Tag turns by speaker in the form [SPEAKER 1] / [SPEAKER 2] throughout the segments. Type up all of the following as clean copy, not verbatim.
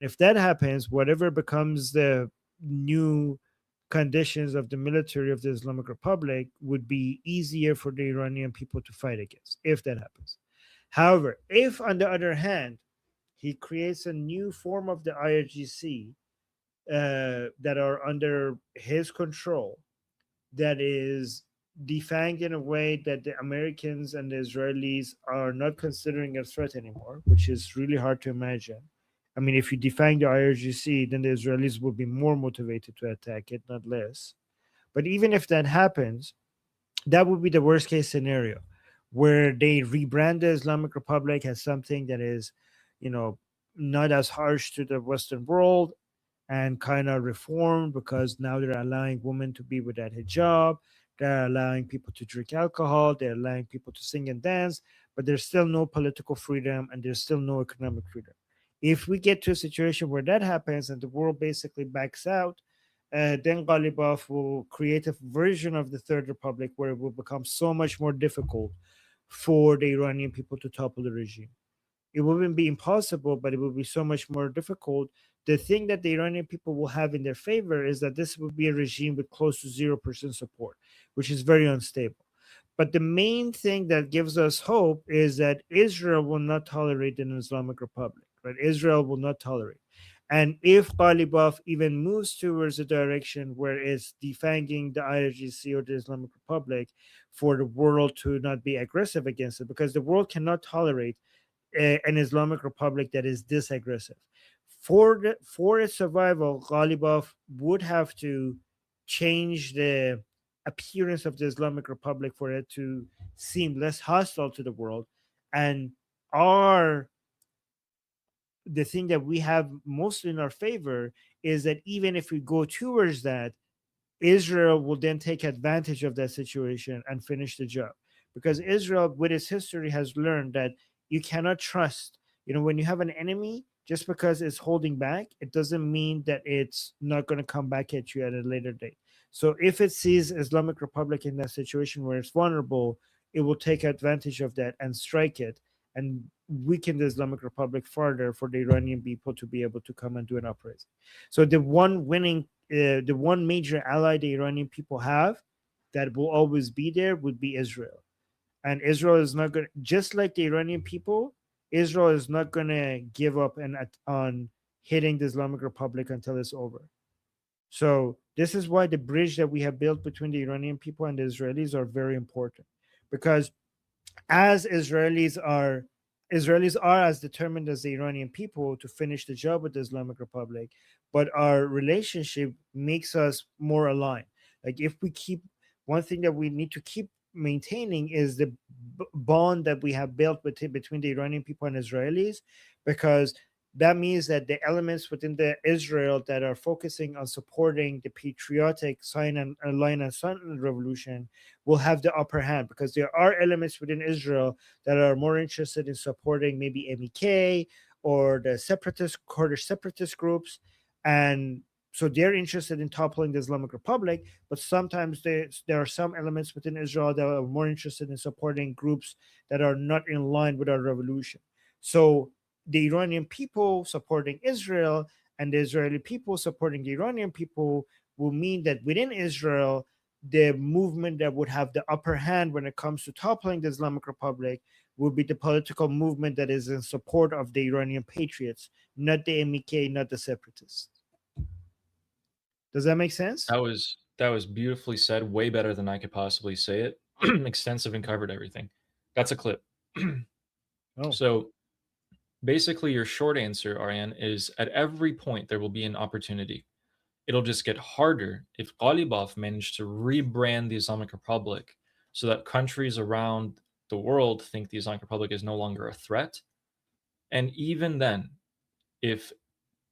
[SPEAKER 1] If that happens, whatever becomes the new conditions of the military of the Islamic Republic would be easier for the Iranian people to fight against, if that happens. However, if on the other hand, he creates a new form of the IRGC that are under his control, that is defanged in a way that the Americans and the Israelis are not considering a threat anymore, which is really hard to imagine. I mean, if you defang the IRGC, then the Israelis will be more motivated to attack it, not less. But even if that happens, that would be the worst case scenario, where they rebrand the Islamic Republic as something that is, you know, not as harsh to the Western world, and kind of reformed, because now they're allowing women to be without hijab, they're allowing people to drink alcohol, they're allowing people to sing and dance, but there's still no political freedom and there's still no economic freedom. If we get to a situation where that happens and the world basically backs out, then Ghalibaf will create a version of the Third Republic where it will become so much more difficult for the Iranian people to topple the regime. It wouldn't be impossible, but it would be so much more difficult. The thing that the Iranian people will have in their favor is that this would be a regime with close to 0% support, which is very unstable. But the main thing that gives us hope is that Israel will not tolerate an Islamic Republic, right? Israel will not tolerate. And if Ghalibaf even moves towards a direction where it's defanging the IRGC or the Islamic Republic, for the world to not be aggressive against it, because the world cannot tolerate an Islamic Republic that is this aggressive. For its survival, Ghalibaf would have to change the appearance of the Islamic Republic for it to seem less hostile to the world. And our the thing that we have mostly in our favor is that even if we go towards that, Israel will then take advantage of that situation and finish the job. Because Israel, with its history, has learned that you cannot trust. When you have an enemy, just because it's holding back, it doesn't mean that it's not going to come back at you at a later date. So if it sees Islamic Republic in that situation where it's vulnerable, it will take advantage of that and strike it and weaken the Islamic Republic further for the Iranian people to be able to come and do an uprising. So the one major ally the Iranian people have that will always be there would be Israel. And Israel is not going to, just like the Iranian people, Israel is not going to give up on hitting the Islamic Republic until it's over. So this is why the bridge that we have built between the Iranian people and the Israelis are very important, because as Israelis are as determined as the Iranian people to finish the job with the Islamic Republic, but our relationship makes us more aligned. Like if we keep one thing that we need to keep maintaining is the bond that we have built between the Iranian people and Israelis, because that means that the elements within the Israel that are focusing on supporting the patriotic line and silent revolution will have the upper hand, because there are elements within Israel that are more interested in supporting maybe MEK or the Kurdish separatist groups, and so they're interested in toppling the Islamic Republic. But sometimes there are some elements within Israel that are more interested in supporting groups that are not in line with our revolution. So the Iranian people supporting Israel and the Israeli people supporting the Iranian people will mean that within Israel, the movement that would have the upper hand when it comes to toppling the Islamic Republic will be the political movement that is in support of the Iranian patriots, not the MEK, not the separatists. Does that make sense?
[SPEAKER 2] That was beautifully said, way better than I could possibly say it. Extensive and covered everything. That's a clip.
[SPEAKER 1] Oh,
[SPEAKER 2] So basically, your short answer, Aryan, is at every point there will be an opportunity. It'll just get harder if Ghalibaf managed to rebrand the Islamic Republic so that countries around the world think the Islamic Republic is no longer a threat. And even then, if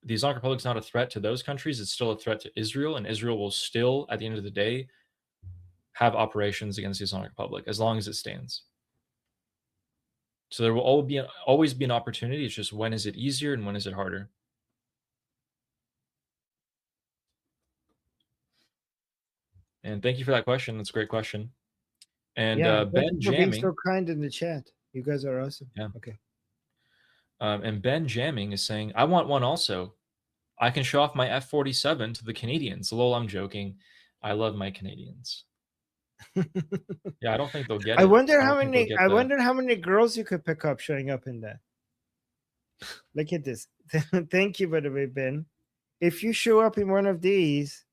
[SPEAKER 2] the Islamic Republic is not a threat to those countries, it's still a threat to Israel, and Israel will still, at the end of the day, have operations against the Islamic Republic as long as it stands. So there will always be an opportunity. It's just when is it easier and when is it harder? And thank you for that question. That's a great question. And
[SPEAKER 1] yeah. Thank you
[SPEAKER 2] Ben
[SPEAKER 1] for being so
[SPEAKER 2] Jamming,
[SPEAKER 1] kind in the chat. You guys are awesome.
[SPEAKER 2] yeah.
[SPEAKER 1] Okay.
[SPEAKER 2] And Ben Jamming is saying, I want one also. I can show off my F-47 to the Canadians. Lol, I'm joking. I love my Canadians. Yeah, I don't think they'll get
[SPEAKER 1] I
[SPEAKER 2] it.
[SPEAKER 1] wonder
[SPEAKER 2] I
[SPEAKER 1] how
[SPEAKER 2] don't think they'll
[SPEAKER 1] many.
[SPEAKER 2] get
[SPEAKER 1] I
[SPEAKER 2] the.
[SPEAKER 1] wonder how many girls you could pick up showing up in that. Look at this. Thank you, by the way, Ben. If you show up in one of these,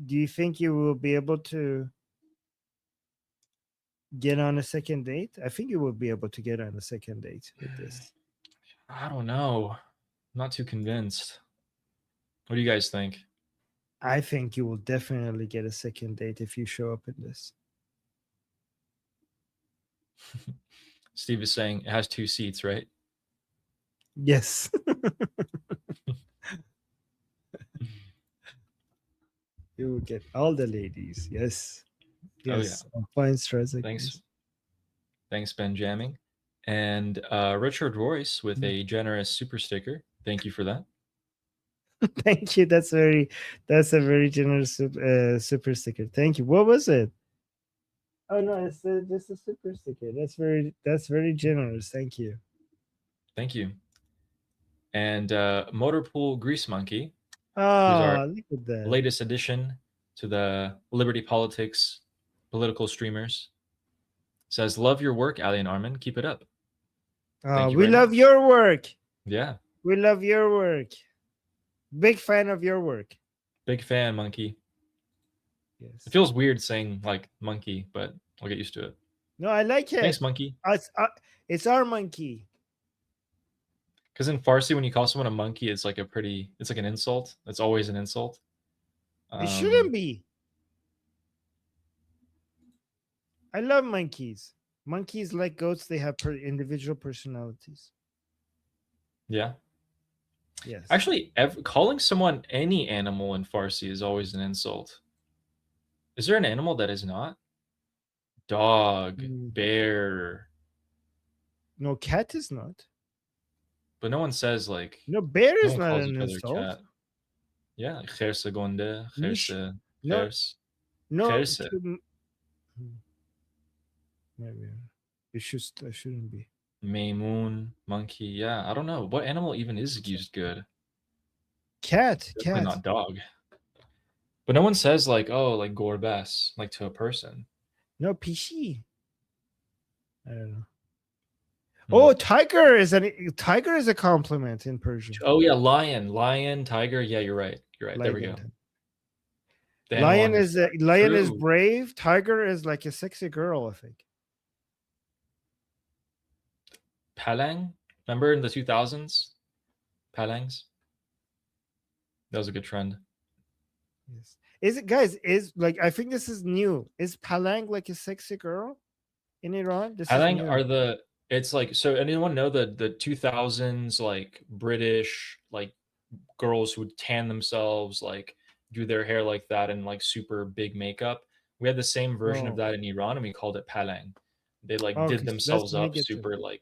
[SPEAKER 1] do you think you will be able to get on a second date? I think you will be able to get on a second date with this.
[SPEAKER 2] I don't know. I'm not too convinced. What do you guys think?
[SPEAKER 1] I think you will definitely get a second date if you show up in this.
[SPEAKER 2] Steve is saying it has 2 seats, right?
[SPEAKER 1] Yes. You will get all the ladies. Yes.
[SPEAKER 2] Oh,
[SPEAKER 1] Yes. Fine stress.
[SPEAKER 2] Thanks, Ben Jamming. And Richard Royce with a generous super sticker. Thank you for that.
[SPEAKER 1] Thank you. That's a very generous super sticker. Thank you. What was it? Oh no, it's just a super sticker. That's very generous. Thank you.
[SPEAKER 2] Thank you. And Motorpool Grease Monkey, who's
[SPEAKER 1] Ah,
[SPEAKER 2] our
[SPEAKER 1] look at that.
[SPEAKER 2] latest addition to the Liberty Politics political streamers, says, "Love your work, Ali and Armin. Keep it up." Thank you
[SPEAKER 1] We
[SPEAKER 2] very
[SPEAKER 1] love
[SPEAKER 2] much.
[SPEAKER 1] your work.
[SPEAKER 2] Yeah.
[SPEAKER 1] We love your work. Big fan of your work.
[SPEAKER 2] Big fan, Monkey.
[SPEAKER 1] Yes.
[SPEAKER 2] It feels weird saying like monkey, but I'll get used to it.
[SPEAKER 1] No, I like it.
[SPEAKER 2] Thanks, Monkey.
[SPEAKER 1] It's our monkey.
[SPEAKER 2] Because in Farsi, when you call someone a monkey, it's like an insult. It's always an insult.
[SPEAKER 1] It shouldn't be. I love monkeys. Monkeys, like goats, they have individual personalities.
[SPEAKER 2] Yeah.
[SPEAKER 1] Yes.
[SPEAKER 2] Actually, calling someone any animal in Farsi is always an insult. Is there an animal that is not? Dog, bear.
[SPEAKER 1] No, cat is not.
[SPEAKER 2] But no one says like.
[SPEAKER 1] No, bear is not
[SPEAKER 2] calls
[SPEAKER 1] an
[SPEAKER 2] each other
[SPEAKER 1] insult.
[SPEAKER 2] cat. Yeah, kherse gonde, kherse, khers.
[SPEAKER 1] No.
[SPEAKER 2] Kherse.
[SPEAKER 1] Maybe it shouldn't be.
[SPEAKER 2] Maymoon, monkey. Yeah, I don't know. What animal even is used good?
[SPEAKER 1] Cat.
[SPEAKER 2] Definitely not dog. But no one says like, oh, like gorbas, like to a person.
[SPEAKER 1] No, pishi. I don't know. Oh, tiger is a compliment in Persian.
[SPEAKER 2] Oh yeah, lion, tiger. Yeah, you're right. There we go.
[SPEAKER 1] Lion is brave. Tiger is like a sexy girl, I think.
[SPEAKER 2] Palang. Remember in the 2000s? Palangs. That was a good trend.
[SPEAKER 1] Yes. Is it, guys? I think this is new. Is Palang like a sexy girl in Iran?
[SPEAKER 2] Palang are it's like, so anyone know the 2000s like British like girls who would tan themselves, like do their hair like that and like super big makeup? We had the same version of that in Iran and we called it Palang. They like did themselves up super like,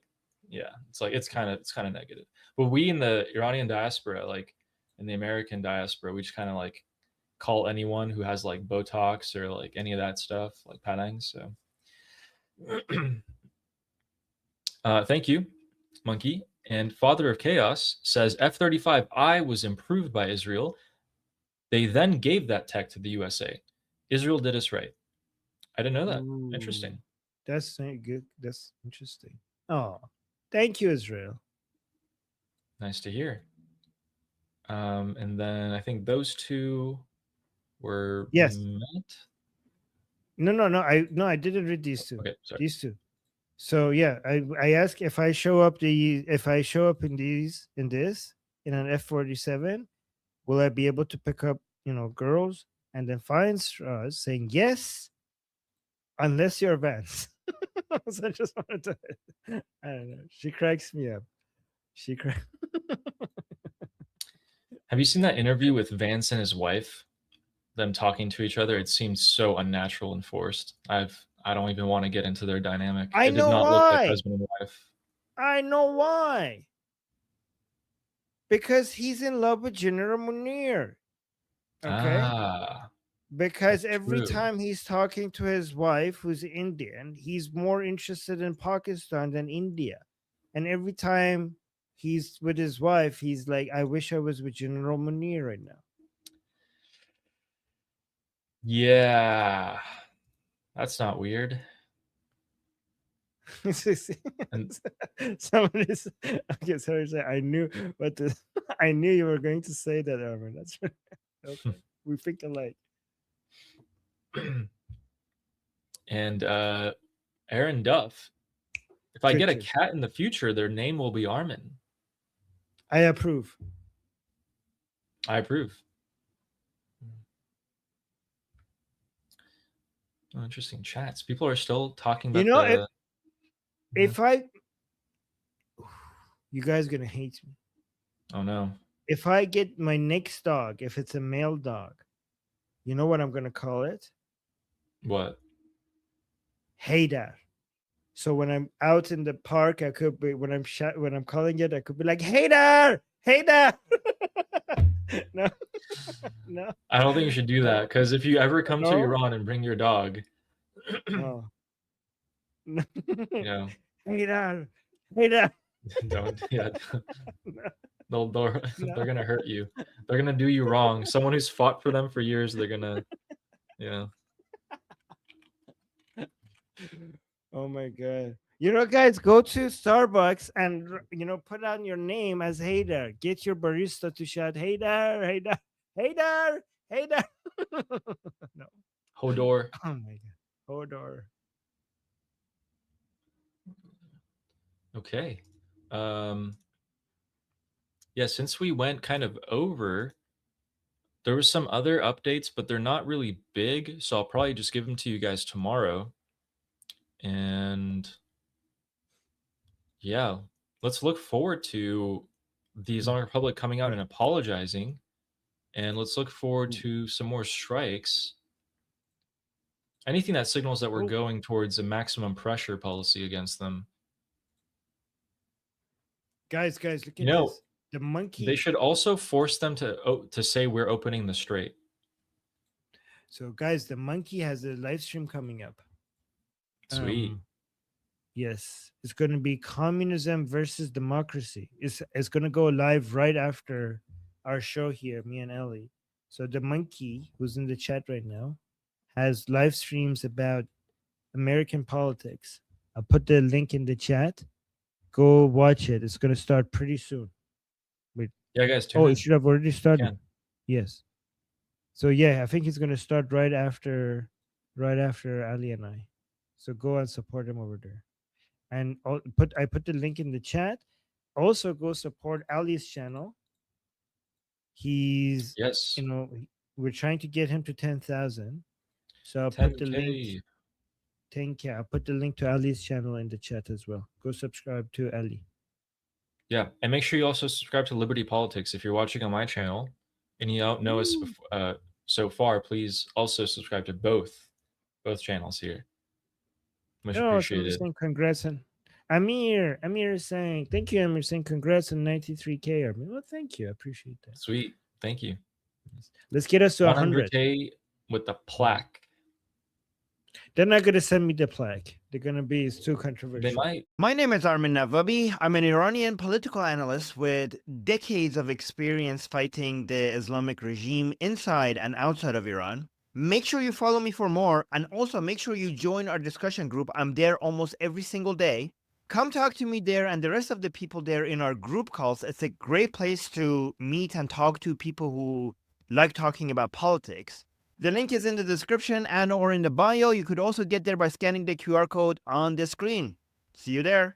[SPEAKER 2] yeah, it's kind of negative. But we in the Iranian diaspora, like in the American diaspora, we just kind of like call anyone who has like Botox or like any of that stuff like Palang. So thank you, Monkey. And Father of Chaos says F-35I was improved by Israel. They then gave that tech to the USA. Israel did us right. I didn't know that. Ooh, interesting.
[SPEAKER 1] That's good. That's interesting. Oh, thank you, Israel.
[SPEAKER 2] Nice to hear. And then I think those two were met.
[SPEAKER 1] No. I didn't read these two.
[SPEAKER 2] Okay, sorry.
[SPEAKER 1] These two. So yeah, I ask if I show up in this in an F-47, will I be able to pick up girls? And then finds us saying yes, unless you're Vance. So I just wanted to, I don't know. She cracks me up.
[SPEAKER 2] Have you seen that interview with Vance and his wife? Them talking to each other? It seems so unnatural and forced. I don't even want to get into their dynamic.
[SPEAKER 1] I
[SPEAKER 2] know why. Look like husband and wife.
[SPEAKER 1] I know why. Because he's in love with General Munir. Okay. Because every time he's talking to his wife, who's Indian, he's more interested in Pakistan than India. And every time he's with his wife. He's like, I wish I was with General Munir right now.
[SPEAKER 2] Yeah, that's not weird. And
[SPEAKER 1] Someone is okay. Sorry, I knew what the, I knew you were going to say that, Armin. That's right. Okay, we think alike.
[SPEAKER 2] and Aaron Duff. If I get a
[SPEAKER 1] Good.
[SPEAKER 2] cat in the future, their name will be Armin.
[SPEAKER 1] I approve.
[SPEAKER 2] I approve. Oh, interesting chats. People are still talking about
[SPEAKER 1] You know,
[SPEAKER 2] the.
[SPEAKER 1] if I, you guys gonna hate me.
[SPEAKER 2] Oh no.
[SPEAKER 1] If I get my next dog, if it's a male dog, you know what I'm gonna call it?
[SPEAKER 2] What?
[SPEAKER 1] Haydar. So when I'm out in the park, I could be when I'm calling it, I could be like, Haydar, Haydar. No, no.
[SPEAKER 2] I don't think you should do that, because if you ever come to
[SPEAKER 1] No?
[SPEAKER 2] Iran and bring your dog,
[SPEAKER 1] Oh.
[SPEAKER 2] you know,
[SPEAKER 1] Haydar, Haydar.
[SPEAKER 2] don't. Yeah,
[SPEAKER 1] No.
[SPEAKER 2] they're gonna hurt you. They're gonna do you wrong. Someone who's fought for them for years, they're gonna, yeah.
[SPEAKER 1] Oh my god. You know, guys, go to Starbucks and put on your name as Haydar. Get your barista to shout, Haydar, Haydar, Haydar, Haydar. No.
[SPEAKER 2] Hodor.
[SPEAKER 1] Oh my god. Hodor.
[SPEAKER 2] Okay. Yeah, since we went kind of over, there was some other updates, but they're not really big, so I'll probably just give them to you guys tomorrow. And yeah, let's look forward to the Islamic Republic coming out and apologizing. And let's look forward to some more strikes. Anything that signals that we're going towards a maximum pressure policy against them.
[SPEAKER 1] Guys, look at
[SPEAKER 2] You know,
[SPEAKER 1] this. The monkey.
[SPEAKER 2] They should also force them to say we're opening the strait.
[SPEAKER 1] So, guys, the monkey has a live stream coming up.
[SPEAKER 2] Sweet.
[SPEAKER 1] Yes, it's going to be communism versus democracy. It's going to go live right after our show here, me and Ellie. So the monkey, who's in the chat right now, has live streams about American politics. I'll put the link in the chat. Go watch it. It's going to start pretty soon. Wait.
[SPEAKER 2] Yeah, guys.
[SPEAKER 1] It should have already started. Yes. So yeah, I think it's going to start right after Ali and I. So go and support him over there. And I put the link in the chat. Also, go support Ali's channel. He's we're trying to get him to 10,000. So I'll put the link. 10K. I'll put the link to Ali's channel in the chat as well. Go subscribe to Ali.
[SPEAKER 2] Yeah, and make sure you also subscribe to Liberty Politics if you're watching on my channel and you don't know us so far. Please also subscribe to both channels here. Much appreciated.
[SPEAKER 1] Congrats on Amir. Amir is saying, thank you, Amir, saying congrats on 93K. Amir. Well, thank you. I appreciate that.
[SPEAKER 2] Sweet. Thank you.
[SPEAKER 1] Let's get us to
[SPEAKER 2] 100K with the plaque.
[SPEAKER 1] They're not going to send me the plaque. They're going to be, it's too controversial.
[SPEAKER 2] They might.
[SPEAKER 3] My name is Armin Navabi. I'm an Iranian political analyst with decades of experience fighting the Islamic regime inside and outside of Iran. Make sure you follow me for more, and also make sure you join our discussion group. I'm there almost every single day. Come talk to me there and the rest of the people there in our group calls. It's a great place to meet and talk to people who like talking about politics. The link is in the description and or in the bio. You could also get there by scanning the QR code on the screen. See you there.